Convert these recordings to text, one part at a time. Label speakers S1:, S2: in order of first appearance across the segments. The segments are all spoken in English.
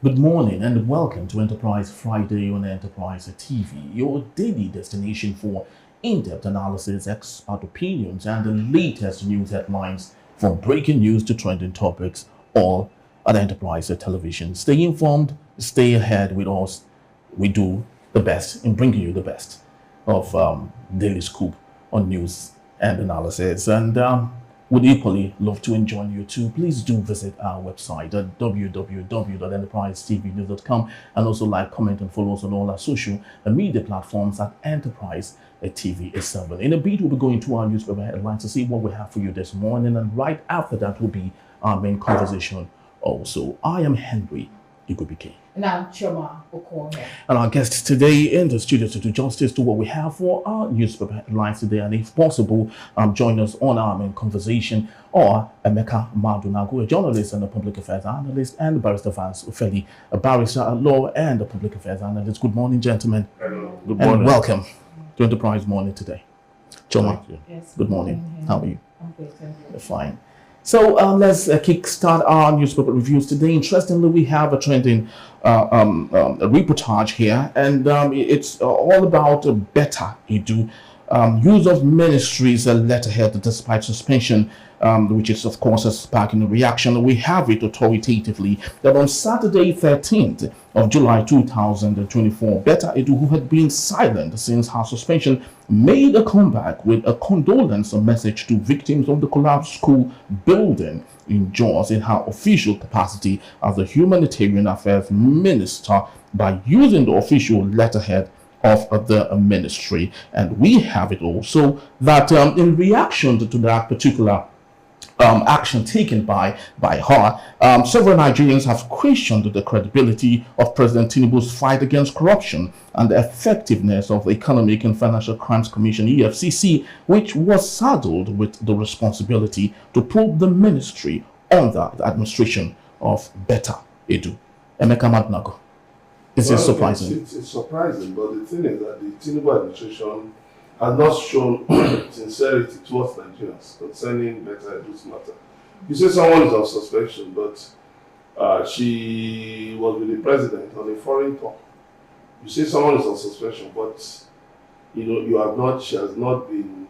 S1: Good morning and welcome to Enterprise Friday on Enterprise TV, your daily destination for in-depth analysis, expert opinions, and the latest news headlines from breaking news to trending topics, all at Enterprise Television. Stay informed, stay ahead with us. We do the best in bringing you the best of daily scoop on news and analysis. And would equally love to join you too. Please do visit our website at www.enterprisetvnews.com and also like, comment, and follow us on all our social media platforms at Enterprise TV7. In a bit, we'll be going to our newspaper headlines to see what we have for you this morning, and right after that will be our main conversation. Also, I am Henry Igubike.
S2: And I'm Choma Okoye.
S1: And our guest today in the studio to do justice to what we have for our newspaper headlines today, and if possible, join us on our main conversation, or Emeka Madunagu, a journalist and a public affairs analyst, and Barrister Vance Ufeli, a barrister at law and a public affairs analyst. Good morning, gentlemen.
S3: Hello.
S1: Good morning. And welcome to Enterprise Morning today. Choma,
S2: Yes,
S1: good morning. How are you?
S2: I'm good, thank you.
S1: Fine. So let's kickstart our newspaper reviews today. Interestingly, we have a trending a reportage here, and it's all about Betta. Use of ministries letterhead despite suspension, which is of course sparking a reaction. We have it authoritatively that on Saturday 13th of July 2024, Betta, who had been silent since her suspension, made a comeback with a condolence message to victims of the collapsed school building in Jos in her official capacity as the Humanitarian Affairs Minister by using the official letterhead of the ministry. And we have it also that in reaction to that particular action taken by her, several Nigerians have questioned the credibility of President Tinubu's fight against corruption and the effectiveness of the Economic and Financial Crimes Commission, EFCC, which was saddled with the responsibility to probe the ministry under the administration of Betta Edu. Emeka Madunagu. Is this surprising?
S3: It's surprising, but the thing is that the Tinubu administration has not shown sincerity towards Nigerians concerning Betta Edu's matter. You say someone is on suspension, but she was with the president on a foreign tour. You say someone is on suspension, but she has not been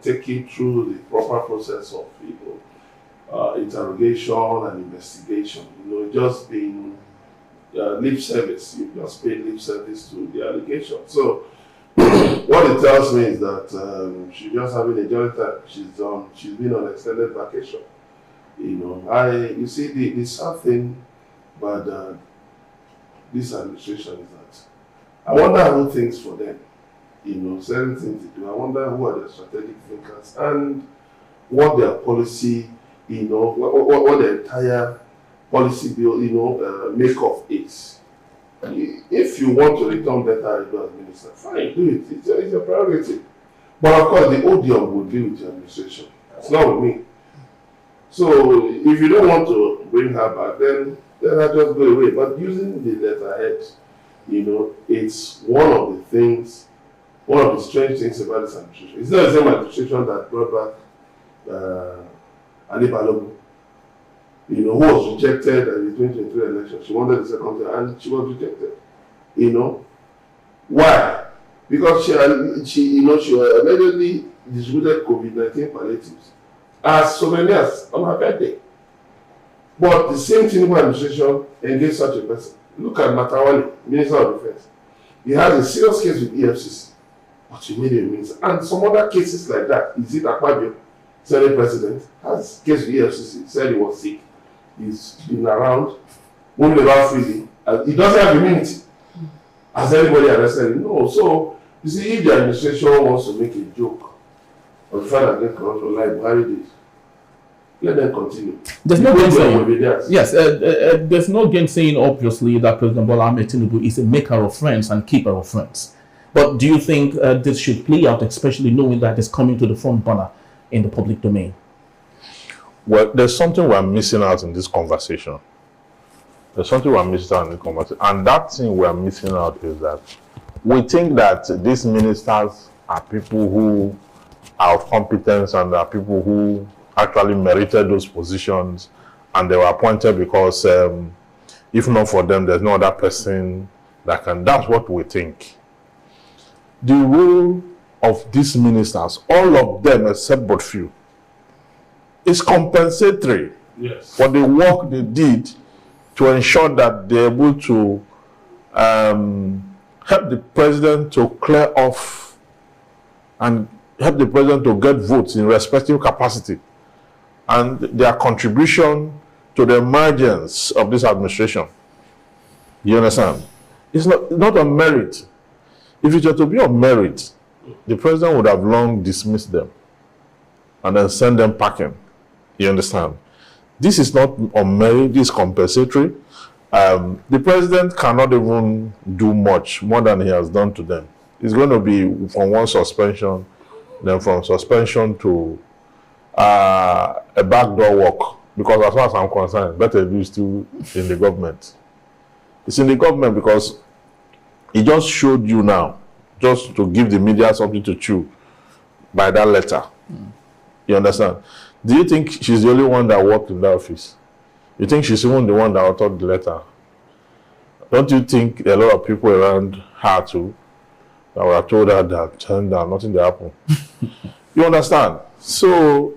S3: taken through the proper process of interrogation and investigation. Just being lip service. You just pay lip service to the allegation. So what it tells me is that she's just having a jolly time. She's been on extended vacation. You see the sad thing about this administration is that I wonder who thinks for them. Certain things to do. I wonder who are the strategic thinkers and what their policy, what the entire policy bill, make of is. If you want to return Betta Edu as minister, fine, do it. It's a priority. But of course, the odium will be with the administration. It's not with me. So if you don't want to bring her back, then I just go away. But using the letterhead, it's one of the strange things about this administration. It's not the same administration that brought back Ali Balogun, who was rejected at the 2023 election. She wanted the second term and she was rejected. Why? Because she allegedly distributed COVID-19 palliatives as souvenirs on her birthday. But the same Tinubu administration engaged such a person. Look at Matawali, Minister of Defense. He has a serious case with EFCC, but she made him minister. And some other cases like that. Is it Akpabio, Senate President, has a case with EFCC, said he was sick. He's been around, moving about freely. He doesn't have immunity. Has anybody arrested him? No. So, you see, if the administration wants to make a joke or try to get corruption like Buhari did, let them continue.
S1: There's no gainsaying. Yes, there's no gainsaying, obviously, that President Bola Ahmed Tinubu is a maker of friends and keeper of friends. But do you think this should play out, especially knowing that it's coming to the front burner in the public domain?
S4: Well, there's something we're missing out in this conversation. And that thing we're missing out is that we think that these ministers are people who are of competence and are people who actually merited those positions, and they were appointed because If not for them, there's no other person that can. That's what we think. The role of these ministers, all of them except but few, is compensatory
S3: Yes.
S4: for the work they did to ensure that they're able to help the president to clear off and help the president to get votes in respective capacity, and their contribution to the emergence of this administration. You understand? It's not on merit. If it were to be on merit, the president would have long dismissed them and then send them packing. You understand? This is not on merit, this is compensatory. The president cannot even do much more than he has done to them. It's going to be from one suspension, then from suspension to a backdoor work. Because as far as I'm concerned, Betta is still in the government. It's in the government because he just showed you now, just to give the media something to chew by that letter. You understand? Do you think she's the only one that worked in that office? You think she's even the one that authored the letter? Don't you think a lot of people around her too that would have told her that turn down, nothing will happen? You understand? So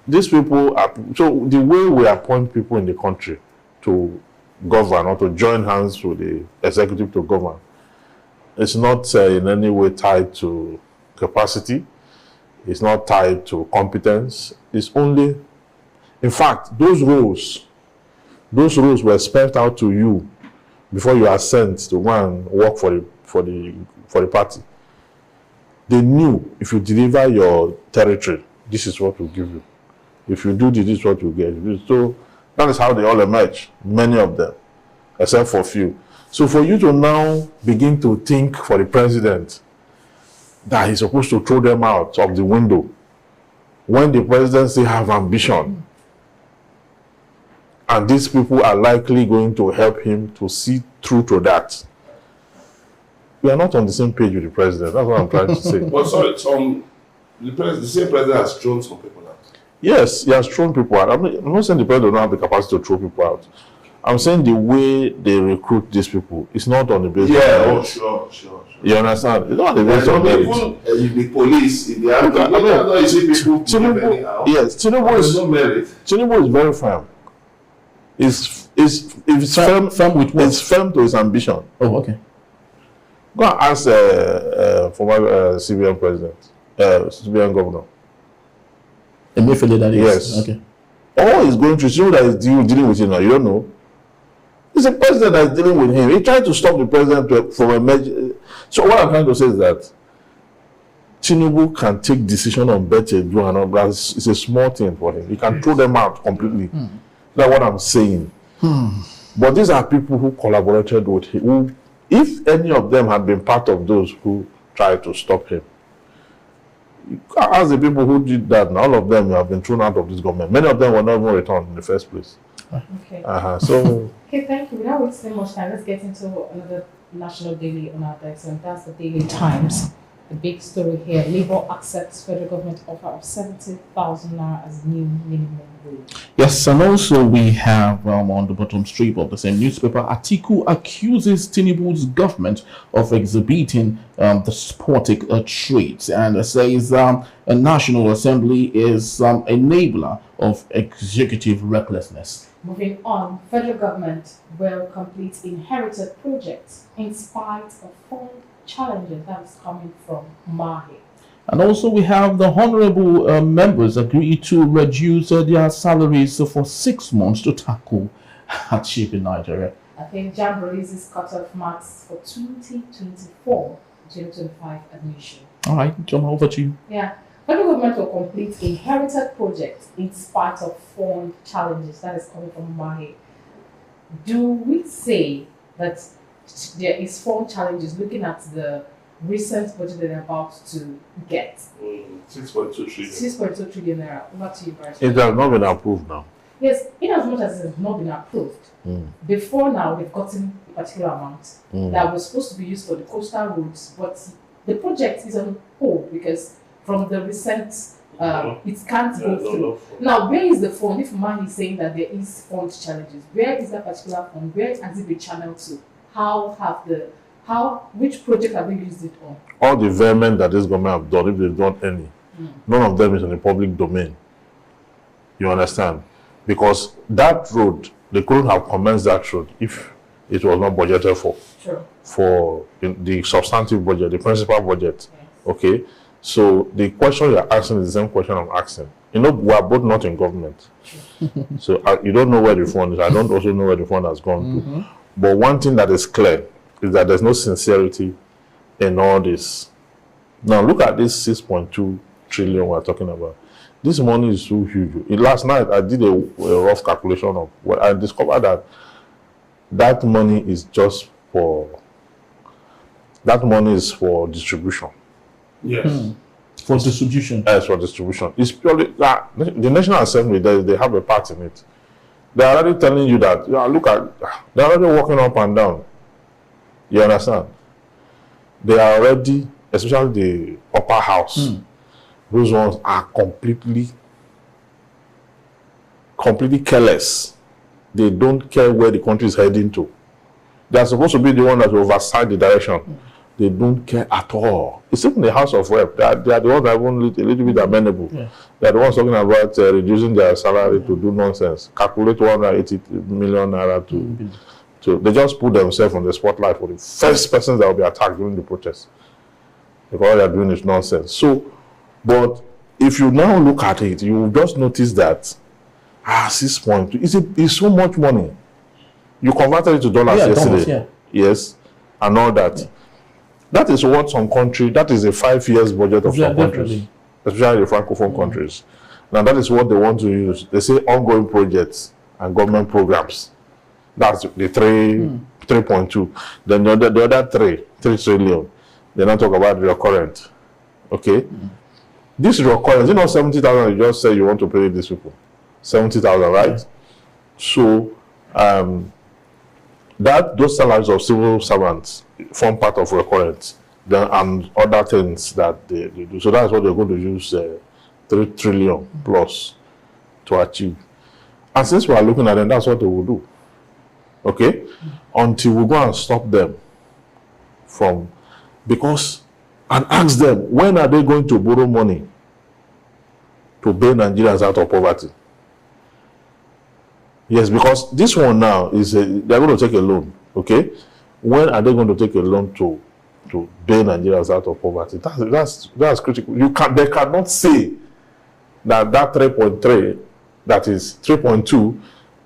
S4: these people are, so the way we appoint people in the country to govern or to join hands with the executive to govern, it's not in any way tied to capacity. It's not tied to competence. It's only, in fact, those roles were spelled out to you before you are sent to go and work for the party. They knew if you deliver your territory, this is what we'll give you. If you do this is what you get. So that is how they all emerge, many of them, except for few. So for you to now begin to think for the president that he's supposed to throw them out of the window when the president still have ambition, and these people are likely going to help him to see through to that. We are not on the same page with the president. That's what I'm trying to say.
S3: Well, sorry, the same president has thrown some people out.
S4: Yes, he has thrown people out. I'm not saying the president don't have the capacity to throw people out. I'm saying the way they recruit these people is not on the basis of merit.
S3: Sure.
S4: You understand? It's not on the basis of merit.
S3: Even the police, in the army, you see people
S4: Tinubu
S3: no merit.
S4: Tinubu is very firm. It's
S1: Firm with what?
S4: It's firm to his ambition.
S1: Oh, okay.
S4: Go and ask former CBN president, CBN governor.
S1: Emefiele, that is.
S4: Yes.
S1: Okay.
S4: All he's going through, you know that he's dealing with him now. You don't know. It's a president that's dealing with him. He tried to stop the president from emerging. So what I'm trying to say is that Tinubu can take decision on Betta and all that. It's a small thing for him. He can throw them out completely. That's what I'm saying. But these are people who collaborated with him. Who, if any of them had been part of those who tried to stop him, ask the people who did that, and all of them have been thrown out of this government. Many of them were not even returned in the first place.
S2: Okay.
S4: So
S2: Okay, thank you. Without wasting much time, let's get into another national daily on our desk, and that's the Daily Times. The big story here: Labour accepts federal government offer of 70,000 naira as new minimum wage.
S1: Yes, and also we have on the bottom strip of the same newspaper, Atiku accuses Tinubu's government of exhibiting despotic traits, and says a National Assembly is enabler of executive recklessness.
S2: Moving on, federal government will complete inherited projects in spite of fund challenges that is coming from Mahi.
S1: And also we have the honorable members agree to reduce their salaries for 6 months to tackle hardship in Nigeria.
S2: I think JAMB releases cutoff marks for 2024-2025 admission.
S1: All right, John, over to you.
S2: Yeah, federal government will complete inherited projects in spite of fund challenges that is coming from Mahi. Do we say that there is fund challenges looking at the recent budget that they're about to get?
S3: 6.2 trillion.
S2: 6.2 trillion naira. Over to you, Bryce.
S4: it has not been approved now.
S2: Yes, in as much as it has not been approved, before now they've gotten a particular amount that was supposed to be used for the coastal roads, but the project is on hold because from the recent it can't go through. Now, where is the fund? If man is saying that there is fund challenges, where is that particular fund? Where has it been channeled to? Which project have they used it on?
S4: All the vermin that this government have done, if they've done any, none of them is in the public domain. You understand? Because that road, they couldn't have commenced that road if it was not budgeted for.
S2: Sure.
S4: For the substantive budget, the principal budget.
S2: Yes.
S4: Okay? So the question you're asking is the same question I'm asking. You know, we are both not in government. So you don't know where the fund is. I don't also know where the fund has gone to. But one thing that is clear is that there's no sincerity in all this. Now look at this 6.2 trillion we're talking about. This money is so huge. Last night I did a rough calculation of what I discovered that money is just for distribution.
S3: Yes.
S1: For distribution.
S4: Yes, for distribution. It's purely the National Assembly. They have a part in it. They're already telling you that. They're already walking up and down. You understand? They are already, especially the upper house. Those ones are completely careless. They don't care where the country is heading to. They are supposed to be the one that will oversight the direction. They don't care at all. It's even the House of Rep. They are the ones that are even a little bit amenable. Yeah. They are the ones talking about reducing their salary to do nonsense. Calculate 180 million naira to they just put themselves on the spotlight for the first persons that will be attacked during the protest. Because all they are doing is nonsense. So, but if you now look at it, you will just notice that 6.2 is so much money. You converted it to dollars yesterday. Yes, and all that. Yeah. That is what some country, that is a 5 years budget of some countries, especially the Francophone countries. Now that is what they want to use. They say ongoing projects and government programs. That's the 3.2. Then the other 3 trillion. They now talk about the recurrent. Okay? This recurrent, 70,000 you just say you want to pay these people. 70,000, right? Yeah. So, those salaries of civil servants form part of recurrent, and other things that they do. So that's what they're going to use 3 trillion plus to achieve. And since we are looking at them, that's what they will do. Okay? Until we go and stop them from, and ask them, when are they going to borrow money to bail Nigerians out of poverty? Yes, because this one now is they're going to take a loan. Okay, when are they going to take a loan to bail Nigerians out of poverty? That's critical. They cannot say that 3.3, that is 3.2,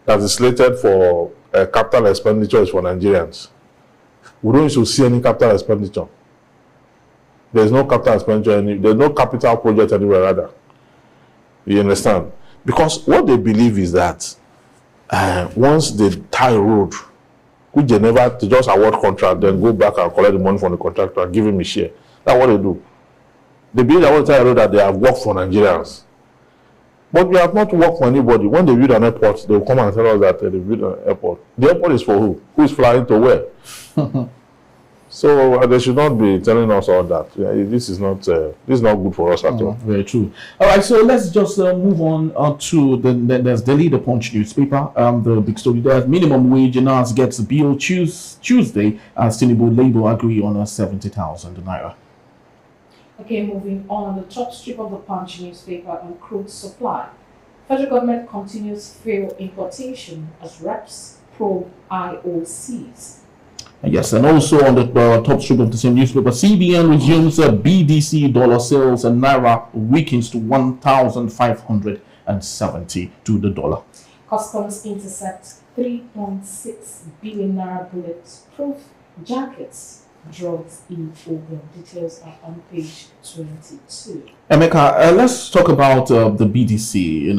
S4: that is slated for capital expenditure is for Nigerians. We don't need to see any capital expenditure. There's no capital expenditure. There's no capital project anywhere rather. You understand? Because what they believe is that once they tie a road, which they just award contract, then go back and collect the money from the contractor and give him a share. That's what they do. They believe that when they tie a road that they have worked for Nigerians. But we have not worked for anybody. When they build an airport, they will come and tell us that they build an airport. The airport is for who? Who is flying to where? So they should not be telling us all that. This is not good for us at all.
S1: Very true. All right, so let's just move on to there's the Leader Punch newspaper. The big story there: minimum wage announced gets a bill Tuesday as Tinubu Labour agree on 70,000 naira.
S2: Okay, moving on. The top strip of the Punch newspaper on crude supply. Federal government continues fuel importation as reps probe IOCs.
S1: Yes, and also on the top strip of the same newspaper, CBN resumes BDC dollar sales and naira weakens to 1,570 to the dollar.
S2: Customs intercept 3.6 billion naira bulletproof jackets, drugs in Ogun. Details are on page 22.
S1: Emeka, let's talk about the BDC,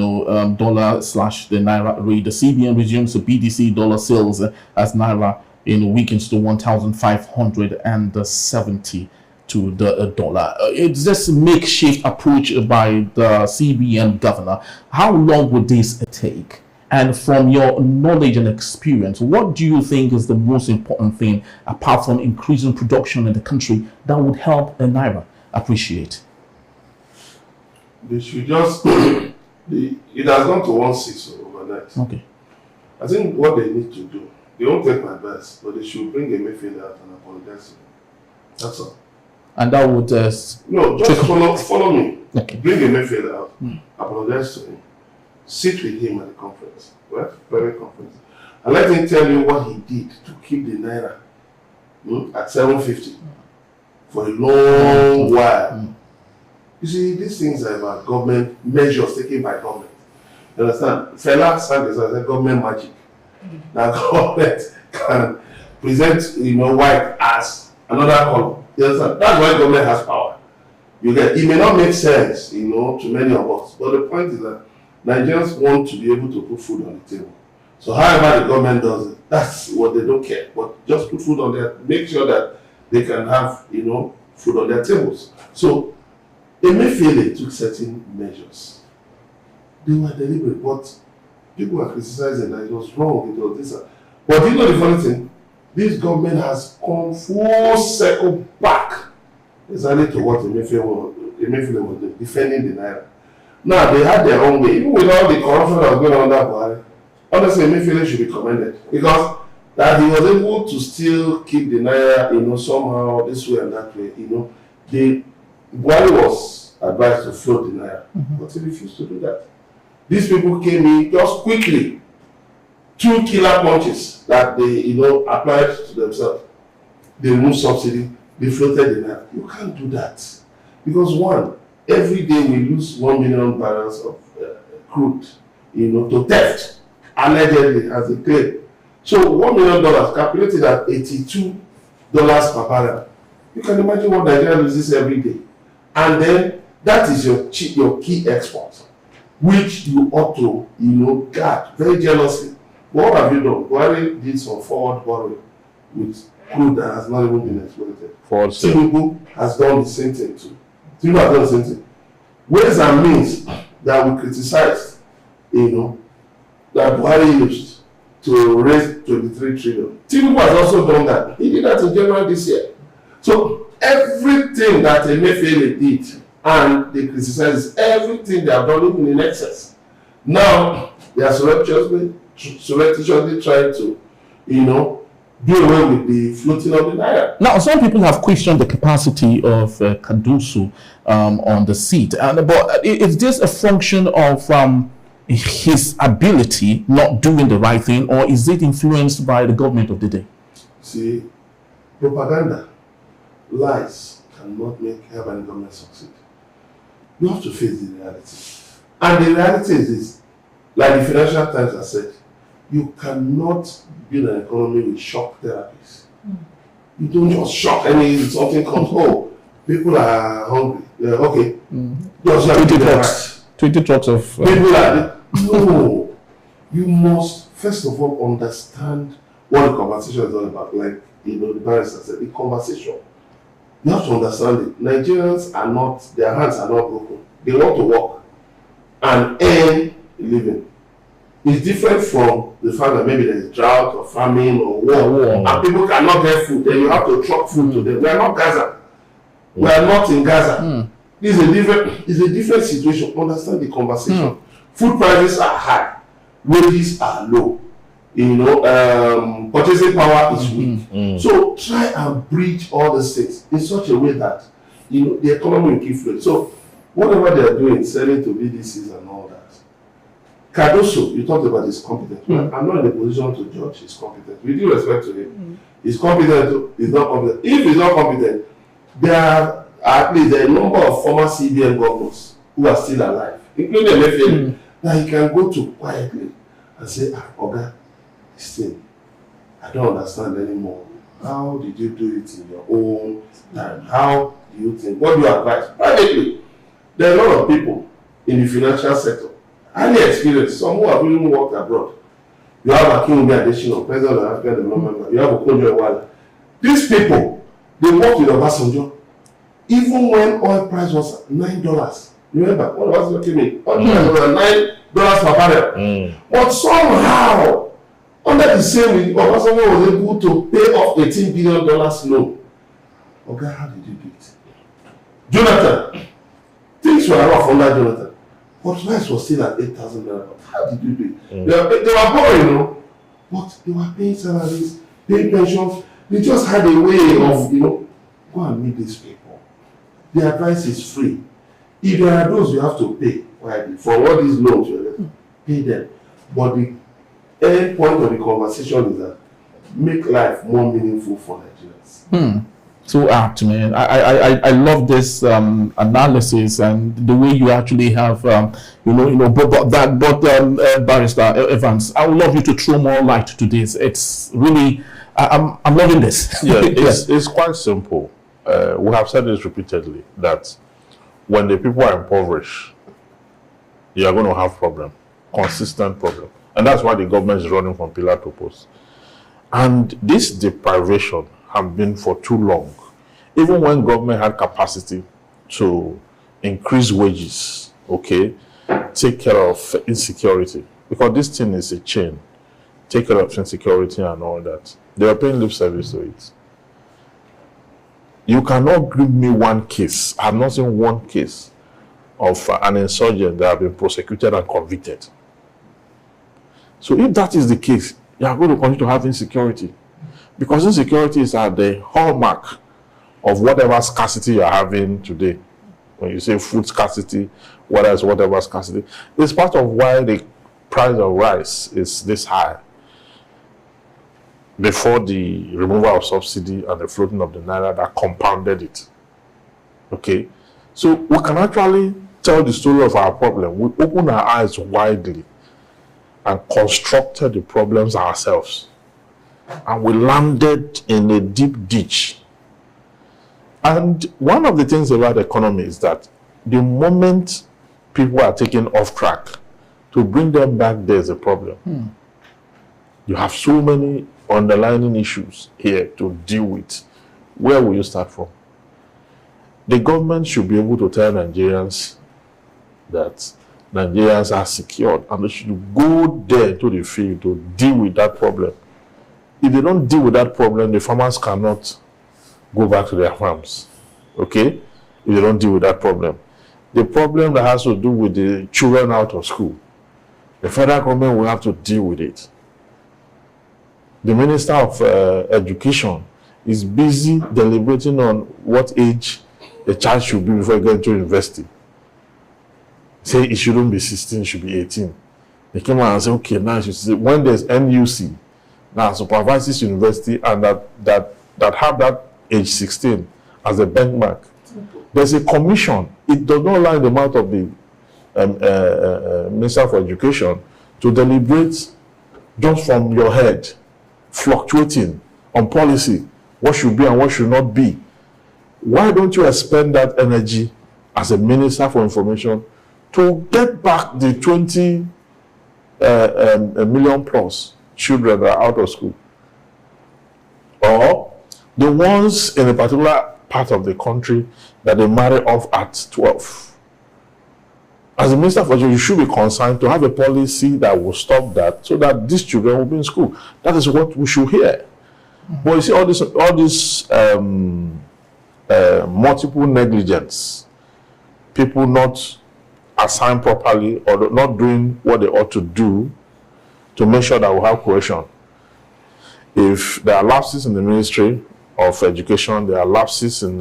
S1: dollar / the naira rate. The CBN resumes the BDC dollar sales as naira weakens to 1,570 to the dollar. It's just a makeshift approach by the CBN governor. How long would this take? And from your knowledge and experience, what do you think is the most important thing, apart from increasing production in the country, that would help the naira appreciate?
S3: They should just, it has gone to 1.6 overnight.
S1: Okay.
S3: I think what they need to do, they won't take my advice, but they should bring Emefiele out and apologize to him. That's all.
S1: And that would
S3: no, just follow me.
S1: Okay.
S3: Bring Emefiele out, apologize to him, sit with him at the conference, right? Private conference, and let him tell you what he did to keep the naira at 750 for a long while. You see, these things are about government measures taken by government. You understand? Fela sang as a government magic. Now government can present, white as another color. You understand? That's why government has power. You get it may not make sense, to many of us, but the point is that Nigerians want to be able to put food on the table. So however the government does it, that's what they don't care. But just put food on their, make sure that they can have, food on their tables. So Emefiele took certain measures. They were deliberate, but people were criticizing that it was wrong, it was this. But you know the funny thing? This government has come full circle back exactly to what Emefiele was doing, defending the naira. Now they had their own way, even with all the corruption that was going on that Buhari. Honestly, Emefiele should be commended because that he was able to still keep the naira, somehow this way and that way. The Buhari was advised to float the naira, but he refused to do that. These people came in just quickly, 2 killer punches that they, applied to themselves. They removed subsidy, they floated the naira. You can't do that because one, every day we lose 1 million barrels of crude, to theft, allegedly as a claim. So $1 million calculated at $82 per barrel. You can imagine what Nigeria loses every day, and then that is your key export, which you ought to, guard very jealously. What have you done? Buhari did some forward borrowing with crude that has not even been exploited. Tinubu has done the same thing too. Tinubu has done the same thing. Ways and means that we criticized, that Buhari used to raise 23 trillion. Tinubu has also done that. He did that in January this year. So everything that Emefiele did, and they criticize everything they have done even in excess. Now they are surreptitiously trying to, do away with the floating of the naira.
S1: Now, some people have questioned the capacity of Kadusu on the seat, but is this a function of his ability not doing the right thing, or is it influenced by the government of the day?
S3: See, propaganda, lies cannot make help any government succeed. You have to face the reality. And the reality is this, like the Financial Times has said, you cannot build an economy with shock therapies. You don't just shock something comes, people are hungry. Okay. Just
S1: 20 trucks of...
S3: people are... No. You must, first of all, understand what the conversation is all about. Like, the barrister said, the conversation. You have to understand it. Nigerians are not, their hands are not broken. They want to work and earn a living. It's different from the fact that maybe there is drought or famine or war, and people cannot get food. Then you have to truck food to them. We are not Gaza. We are not in Gaza. This is a different situation. Understand the conversation. Food prices are high. Wages are low. Purchasing power is weak. So try and bridge all the things in such a way that the economy will keep flowing. So whatever they are doing, selling to BDCs and all that. Cardoso, you talked about his competence. I'm not in a position to judge his competence. With due respect to him, he's competent, he's not competent. If he's not competent, there are at least a number of former CBN governors who are still alive, including Emefiele, that he can go to quietly and say, Oga, this thing, I don't understand anymore. How did you do it in your own time? How do you think? What do you advise? Privately, there are a lot of people in the financial sector, highly experienced, some who have even worked abroad. You have Akinwumi Adesina, President of the African Development Bank. You have Okonjo Iweala. These people, they worked with Obasanjo. Even when oil price was $9. Remember, what Obasanjo came in? Oil price was $9 per barrel. But somehow, under the same, Obasanjo was able to pay off $18 billion loan. Okay, how did you do it? Jonathan, Things were rough under Jonathan. But rice was still at 8,000 naira. How did you do it? They were poor, you know. But they were paying salaries, paying pensions. They just had a way of, go and meet these people. The advice is free. If there are those you have to pay, for all these loans, you have to pay them. But the end point of the conversation is that make life more meaningful for Nigerians.
S1: So apt, man. I love this analysis and the way you actually have Barrister Evans. I would love you to throw more light to this. It's really I'm loving this.
S4: Yeah, it's quite simple. We have said this repeatedly that when the people are impoverished, you are going to have problem, consistent problem, and that's why the government is running from pillar to post. And this deprivation have been for too long. Even when government had capacity to increase wages, okay, take care of insecurity, because this thing is a chain, take care of insecurity and all that. They are paying lip service to it. You cannot give me one case. I have not seen one case of an insurgent that have been prosecuted and convicted. So if that is the case, you are going to continue to have insecurity, because insecurity is at the hallmark of whatever scarcity you are having today. When you say food scarcity, whatever scarcity, it's part of why the price of rice is this high before the removal of subsidy and the floating of the naira that compounded it. Okay, so we can actually tell the story of our problem. We open our eyes widely and constructed the problems ourselves, and we landed in a deep ditch. And one of the things about the economy is that the moment people are taken off track, to bring them back, there's a problem. You have so many underlying issues here to deal with. Where will you start from? The government should be able to tell Nigerians that Nigerians are secured, and they should go there to the field to deal with that problem. If they don't deal with that problem, the farmers cannot go back to their farms. Okay? If they don't deal with that problem. The problem that has to do with the children out of school, the federal government will have to deal with it. The Minister of Education is busy deliberating on what age a child should be before he gets to university. Say it shouldn't be 16, it should be 18. They came out and said, okay, now you should say, when there's NUC, now supervises university, and that have that age 16 as a benchmark. There's a commission. It does not lie in the mouth of the Minister for Education to deliberate just from your head, fluctuating on policy, what should be and what should not be. Why don't you expend that energy as a Minister for Information to get back the 20 million plus children that are out of school? Or the ones in a particular part of the country that they marry off at 12. As a Minister for Education, you should be concerned to have a policy that will stop that, so that these children will be in school. That is what we should hear. But you see, all this multiple negligence, people not assigned properly or not doing what they ought to do to make sure that we have cohesion. If there are lapses in the Ministry of Education, there are lapses in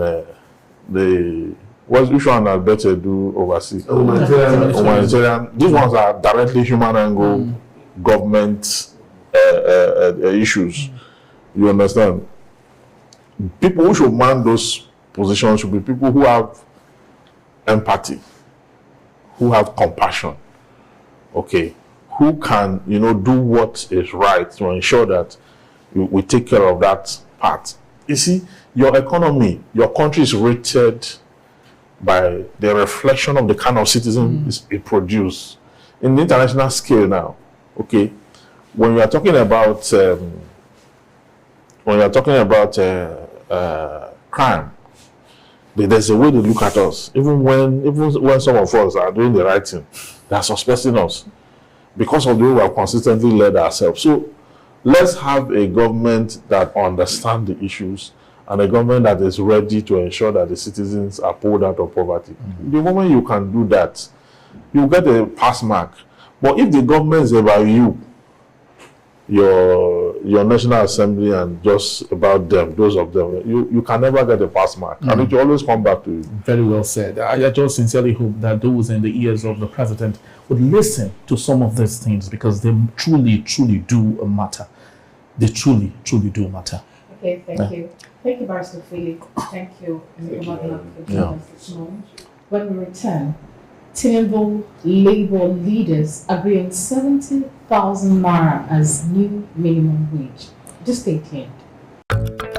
S4: which one that Betta do overseas? Humanitarian. These ones are directly human angle government issues. You understand? People who should man those positions should be people who have empathy, who have compassion, okay, who can, do what is right to ensure that we take care of that part. You see, your economy, your country is rated by the reflection of the kind of citizens it produces. In the international scale now, okay, when we are talking about crime, there's a way they look at us. Even when some of us are doing the right thing, they are suspecting us because of the way we have consistently led ourselves. So let's have a government that understands the issues and a government that is ready to ensure that the citizens are pulled out of poverty. The moment you can do that, you get a pass mark. But if the government is about your National Assembly and just about them, those of them, you can never get a pass mark. And it will always come back to you.
S1: Very well said. I just sincerely hope that those in the ears of the president would listen to some of these things, because they truly, truly do matter. They truly, truly do matter.
S2: Okay, thank you. Thank you, Barrister Philip. Thank you, Mr. Magna, for joining us this morning. When we return, Tinubu Labour leaders agree on 70,000 naira as new minimum wage. Just stay tuned.